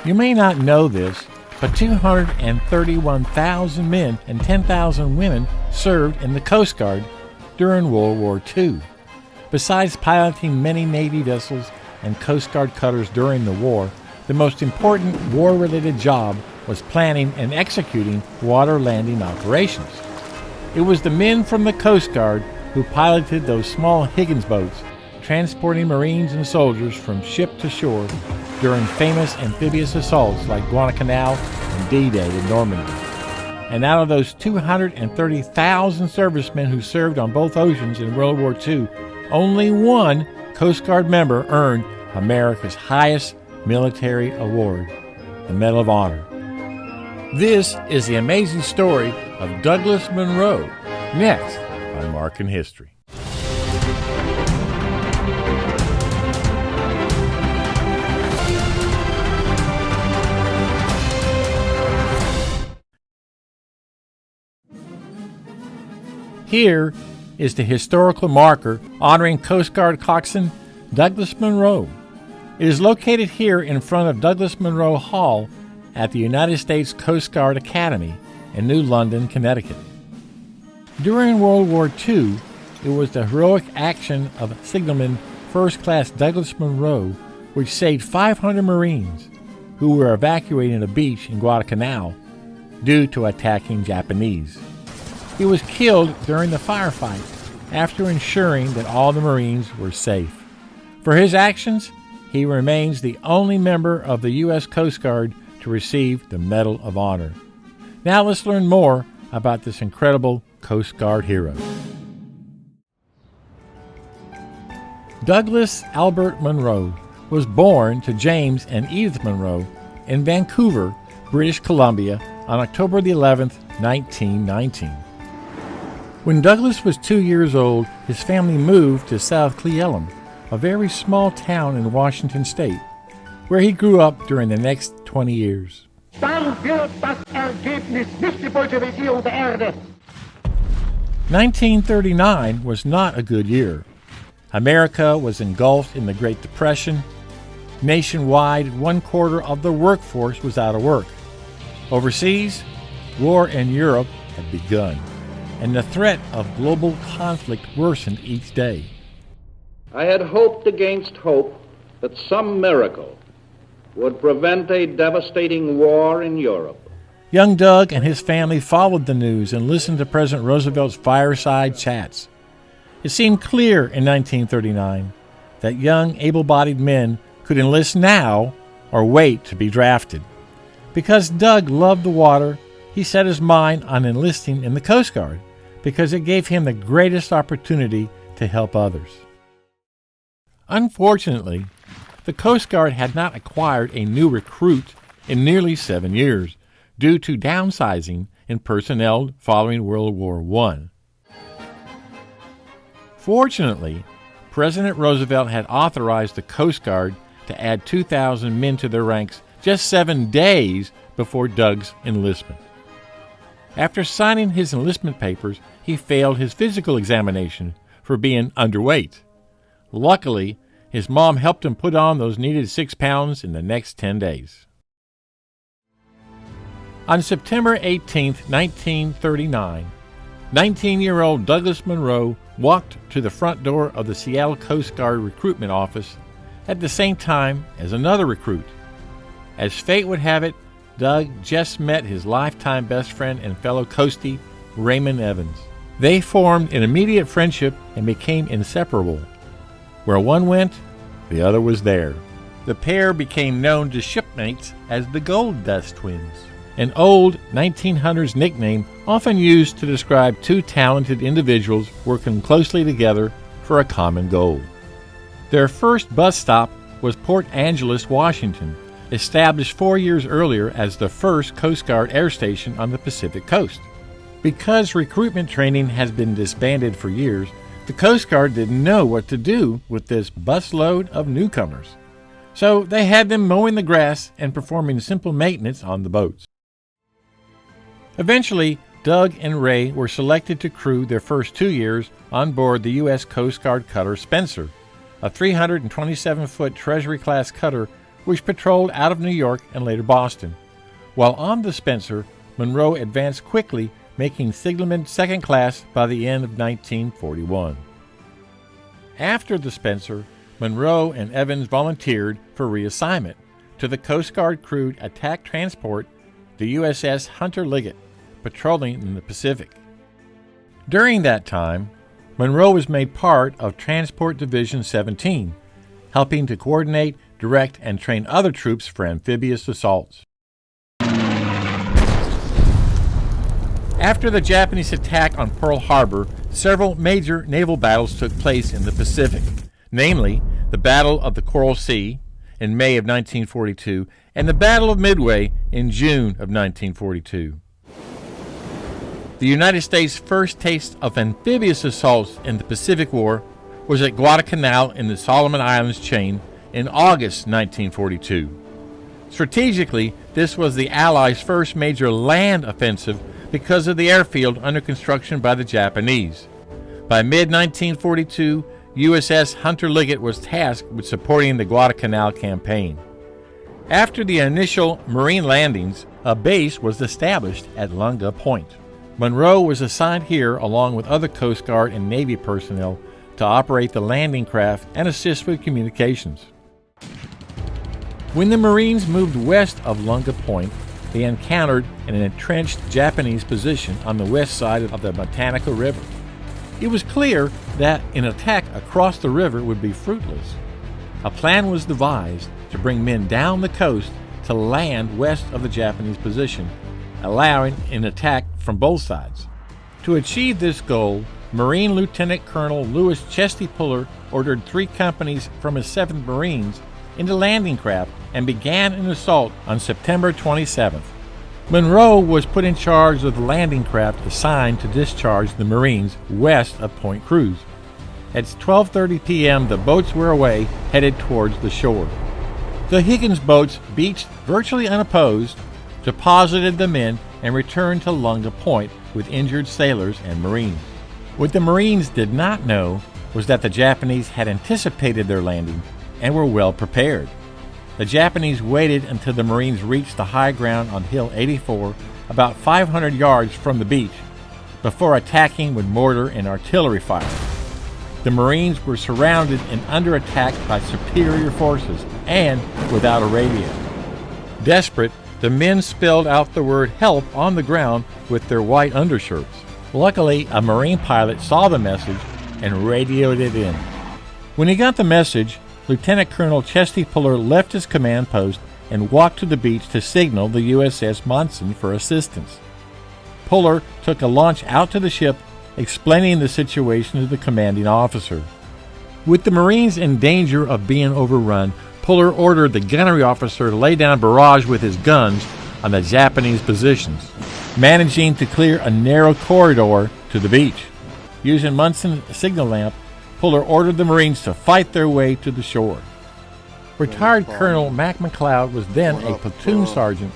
You may not know this, but 231,000 men and 10,000 women served in the Coast Guard during World War II. Besides piloting many Navy vessels and Coast Guard cutters during the war, the most important war-related job was planning and executing water landing operations. It was the men from the Coast Guard who piloted those small Higgins boats, transporting Marines and soldiers from ship to shore during famous amphibious assaults like Guadalcanal and D-Day in Normandy. And out of those 230,000 servicemen who served on both oceans in World War II, only one Coast Guard member earned America's highest military award, the Medal of Honor. This is the amazing story of Douglas Munro, next on Mark in History. Here is the historical marker honoring Coast Guard coxswain Douglas Munro. It is located here in front of Douglas Munro Hall at the United States Coast Guard Academy in New London, Connecticut. During World War II, it was the heroic action of Signalman First Class Douglas Munro which saved 500 Marines who were evacuating a beach in Guadalcanal due to attacking Japanese. He was killed during the firefight after ensuring that all the Marines were safe. For his actions, he remains the only member of the U.S. Coast Guard to receive the Medal of Honor. Now let's learn more about this incredible Coast Guard hero. Douglas Albert Munro was born to James and Edith Munro in Vancouver, British Columbia on October 11, 1919. When Douglas was 2 years old, his family moved to South Cle Elum, a very small town in Washington state, where he grew up during the next 20 years. Dann wird das Ergebnis nicht die Bolschewisierung der Erde. 1939 was not a good year. America was engulfed in the Great Depression. Nationwide, 1/4 of the workforce was out of work. Overseas, war in Europe had begun, and the threat of global conflict worsened each day. I had hoped against hope that some miracle would prevent a devastating war in Europe. Young Doug and his family followed the news and listened to President Roosevelt's fireside chats. It seemed clear in 1939 that young, able-bodied men could enlist now or wait to be drafted. Because Doug loved the water, he set his mind on enlisting in the Coast Guard because it gave him the greatest opportunity to help others. Unfortunately, the Coast Guard had not acquired a new recruit in nearly 7 years due to downsizing in personnel following World War I. Fortunately, President Roosevelt had authorized the Coast Guard to add 2,000 men to their ranks just 7 days before Doug's enlistment. After signing his enlistment papers, he failed his physical examination for being underweight. Luckily, his mom helped him put on those needed 6 pounds in the next 10 days. On September 18, 1939, 19-year-old Douglas Munro walked to the front door of the Seattle Coast Guard recruitment office at the same time as another recruit. As fate would have it, Doug just met his lifetime best friend and fellow coastie, Raymond Evans. They formed an immediate friendship and became inseparable. Where one went, the other was there. The pair became known to shipmates as the Gold Dust Twins, an old 1900s nickname often used to describe two talented individuals working closely together for a common goal. Their first bus stop was Port Angeles, Washington, established 4 years earlier as the first Coast Guard air station on the Pacific coast. Because recruitment training has been disbanded for years, the Coast Guard didn't know what to do with this busload of newcomers. So they had them mowing the grass and performing simple maintenance on the boats. Eventually, Doug and Ray were selected to crew their first 2 years on board the U.S. Coast Guard cutter Spencer, a 327-foot Treasury-class cutter which patrolled out of New York and later Boston. While on the Spencer, Munro advanced quickly, making signalman second class by the end of 1941. After the Spencer, Munro and Evans volunteered for reassignment to the Coast Guard crewed attack transport, the USS Hunter Liggett, patrolling in the Pacific. During that time, Munro was made part of Transport Division 17, helping to coordinate, direct, and train other troops for amphibious assaults. After the Japanese attack on Pearl Harbor, several major naval battles took place in the Pacific, namely the Battle of the Coral Sea in May of 1942 and the Battle of Midway in June of 1942. The United States' first taste of amphibious assaults in the Pacific War was at Guadalcanal in the Solomon Islands chain in August 1942. Strategically, this was the Allies' first major land offensive because of the airfield under construction by the Japanese. By mid-1942, USS Hunter Liggett was tasked with supporting the Guadalcanal campaign. After the initial Marine landings, a base was established at Lunga Point. Munro was assigned here along with other Coast Guard and Navy personnel to operate the landing craft and assist with communications. When the Marines moved west of Lunga Point, they encountered an entrenched Japanese position on the west side of the Matanuca River. It was clear that an attack across the river would be fruitless. A plan was devised to bring men down the coast to land west of the Japanese position, allowing an attack from both sides. To achieve this goal, Marine Lieutenant Colonel Louis Chesty Puller ordered 3 companies from his 7th Marines into landing craft and began an assault on September 27th. Munro was put in charge of the landing craft assigned to discharge the Marines west of Point Cruz. At 12:30 p.m., the boats were away, headed towards the shore. The Higgins boats, beached virtually unopposed, deposited the men and returned to Lunga Point with injured sailors and Marines. What the Marines did not know was that the Japanese had anticipated their landing and were well prepared. The Japanese waited until the Marines reached the high ground on Hill 84, about 500 yards from the beach, before attacking with mortar and artillery fire. The Marines were surrounded and under attack by superior forces and without a radio. Desperate, the men spelled out the word help on the ground with their white undershirts. Luckily, a Marine pilot saw the message and radioed it in. When he got the message, Lieutenant Colonel Chesty Puller left his command post and walked to the beach to signal the USS Monson for assistance. Puller took a launch out to the ship, explaining the situation to the commanding officer. With the Marines in danger of being overrun, Puller ordered the gunnery officer to lay down barrage with his guns on the Japanese positions, managing to clear a narrow corridor to the beach. Using Munson's signal lamp, Puller ordered the Marines to fight their way to the shore. Retired Colonel Mac McLeod was then a platoon sergeant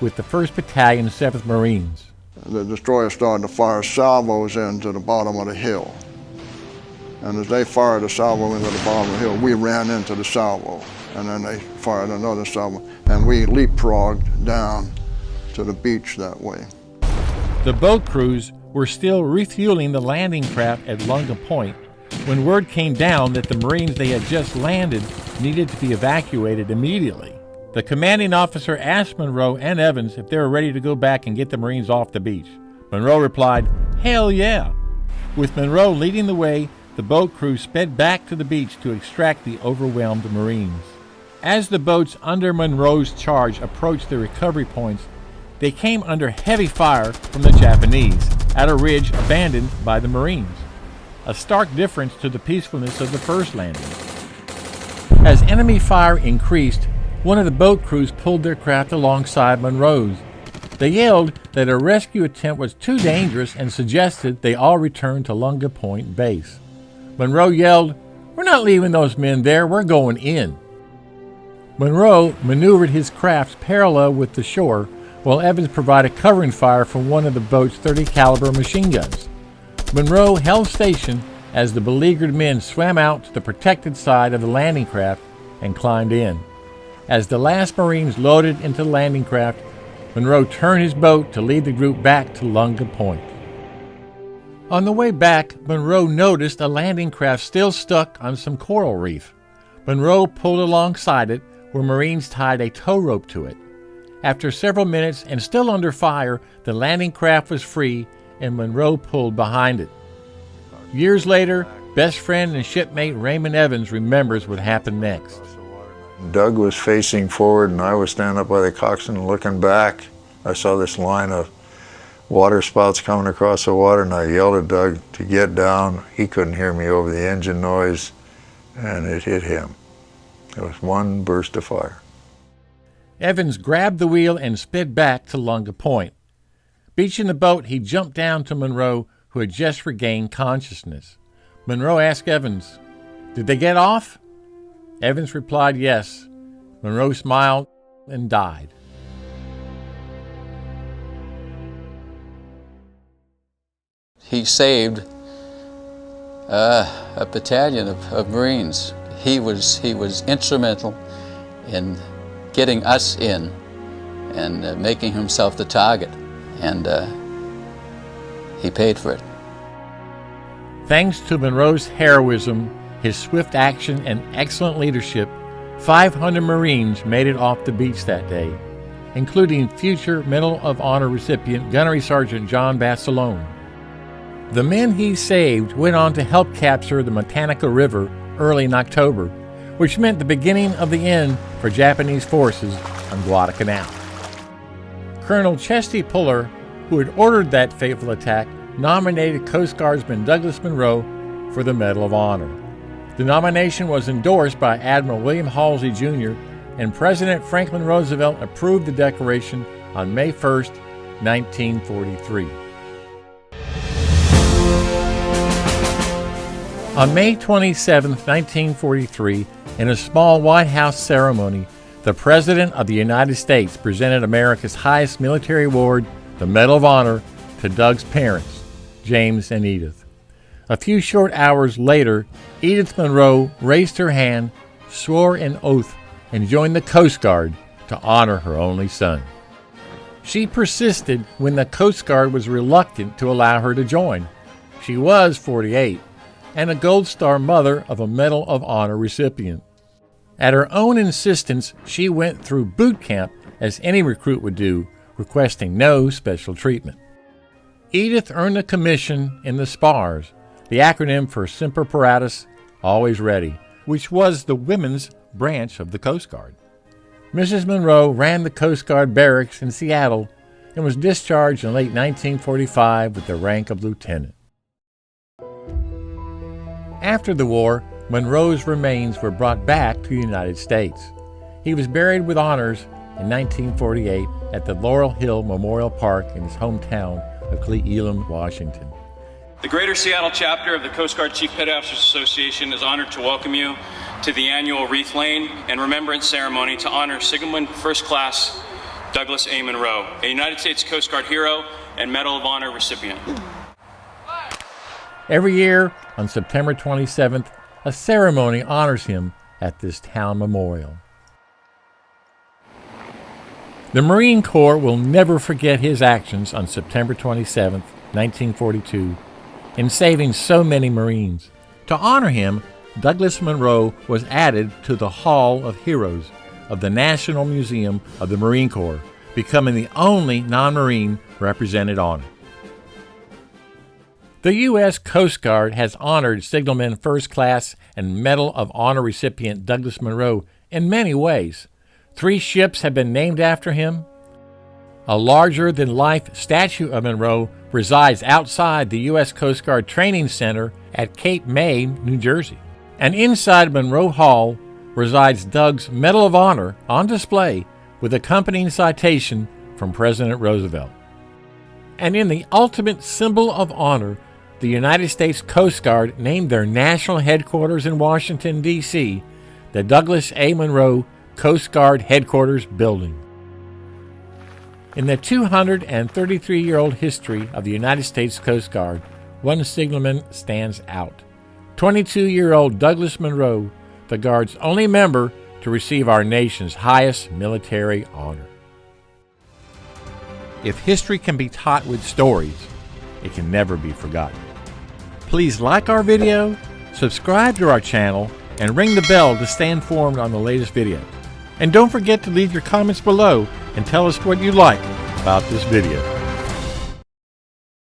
with the 1st Battalion, 7th Marines. The destroyer started to fire salvos into the bottom of the hill. And as they fired a salvo into the bottom of the hill, we ran into the salvo. And then they fired another salvo. And we leapfrogged down to the beach that way. The boat crews were still refueling the landing craft at Lunga Point when word came down that the Marines they had just landed needed to be evacuated immediately. The commanding officer asked Munro and Evans if they were ready to go back and get the Marines off the beach. Munro replied, "Hell yeah!" With Munro leading the way, the boat crew sped back to the beach to extract the overwhelmed Marines. As the boats under Munro's charge approached the recovery points, they came under heavy fire from the Japanese at a ridge abandoned by the Marines, a stark difference to the peacefulness of the first landing. As enemy fire increased, one of the boat crews pulled their craft alongside Munro's. They yelled that a rescue attempt was too dangerous and suggested they all return to Lunga Point base. Munro yelled, "We're not leaving those men there, we're going in." Munro maneuvered his craft parallel with the shore, while Evans provided covering fire from one of the boat's .30 caliber machine guns. Munro held station as the beleaguered men swam out to the protected side of the landing craft and climbed in. As the last Marines loaded into the landing craft, Munro turned his boat to lead the group back to Lunga Point. On the way back, Munro noticed a landing craft still stuck on some coral reef. Munro pulled alongside it, where Marines tied a tow rope to it. After several minutes and still under fire, the landing craft was free and Munro pulled behind it. Years later, best friend and shipmate Raymond Evans remembers what happened next. Doug was facing forward and I was standing up by the coxswain looking back. I saw this line of water spouts coming across the water and I yelled at Doug to get down. He couldn't hear me over the engine noise and it hit him. It was one burst of fire. Evans grabbed the wheel and sped back to Lunga Point. Beaching the boat, he jumped down to Munro, who had just regained consciousness. Munro asked Evans, "Did they get off?" Evans replied yes. Munro smiled and died. He saved a battalion of Marines. He was instrumental in getting us in and making himself the target, and he paid for it. Thanks to Munro's heroism, his swift action, and excellent leadership, 500 Marines made it off the beach that day, including future Medal of Honor recipient Gunnery Sergeant John Basilone. The men he saved went on to help capture the Matanika River early in October, which meant the beginning of the end for Japanese forces on Guadalcanal. Colonel Chesty Puller, who had ordered that fateful attack, nominated Coast Guardsman Douglas Munro for the Medal of Honor. The nomination was endorsed by Admiral William Halsey Jr., and President Franklin Roosevelt approved the decoration on May 1, 1943. On May 27, 1943, in a small White House ceremony, the President of the United States presented America's highest military award, the Medal of Honor, to Doug's parents, James and Edith. A few short hours later, Edith Munro raised her hand, swore an oath, and joined the Coast Guard to honor her only son. She persisted when the Coast Guard was reluctant to allow her to join. She was 48 and a Gold Star mother of a Medal of Honor recipient. At her own insistence, she went through boot camp as any recruit would do, requesting no special treatment. Edith earned a commission in the SPARS, the acronym for Semper Paratus, Always Ready, which was the women's branch of the Coast Guard. Mrs. Munro ran the Coast Guard barracks in Seattle and was discharged in late 1945 with the rank of lieutenant. After the war, Munro's remains were brought back to the United States. He was buried with honors in 1948 at the Laurel Hill Memorial Park in his hometown of Cle Elum, Washington. The Greater Seattle chapter of the Coast Guard Chief Petty Officers Association is honored to welcome you to the annual wreath laying and remembrance ceremony to honor Signalman First Class Douglas A. Munro, a United States Coast Guard hero and Medal of Honor recipient. Every year, on September 27th, a ceremony honors him at this town memorial. The Marine Corps will never forget his actions on September 27, 1942, in saving so many Marines. To honor him, Douglas Munro was added to the Hall of Heroes of the National Museum of the Marine Corps, becoming the only non-Marine represented on it. The U.S. Coast Guard has honored Signalman First Class and Medal of Honor recipient Douglas Munro in many ways. 3 ships have been named after him. A larger-than-life statue of Munro resides outside the U.S. Coast Guard Training Center at Cape May, New Jersey. And inside Munro Hall resides Doug's Medal of Honor on display with accompanying citation from President Roosevelt. And in the ultimate symbol of honor, the United States Coast Guard named their national headquarters in Washington, D.C., the Douglas A. Munro Coast Guard Headquarters Building. In the 233-year-old history of the United States Coast Guard, one signalman stands out. 22-year-old Douglas Munro, the Guard's only member to receive our nation's highest military honor. If history can be taught with stories, it can never be forgotten. Please like our video, subscribe to our channel, and ring the bell to stay informed on the latest videos. And don't forget to leave your comments below and tell us what you like about this video.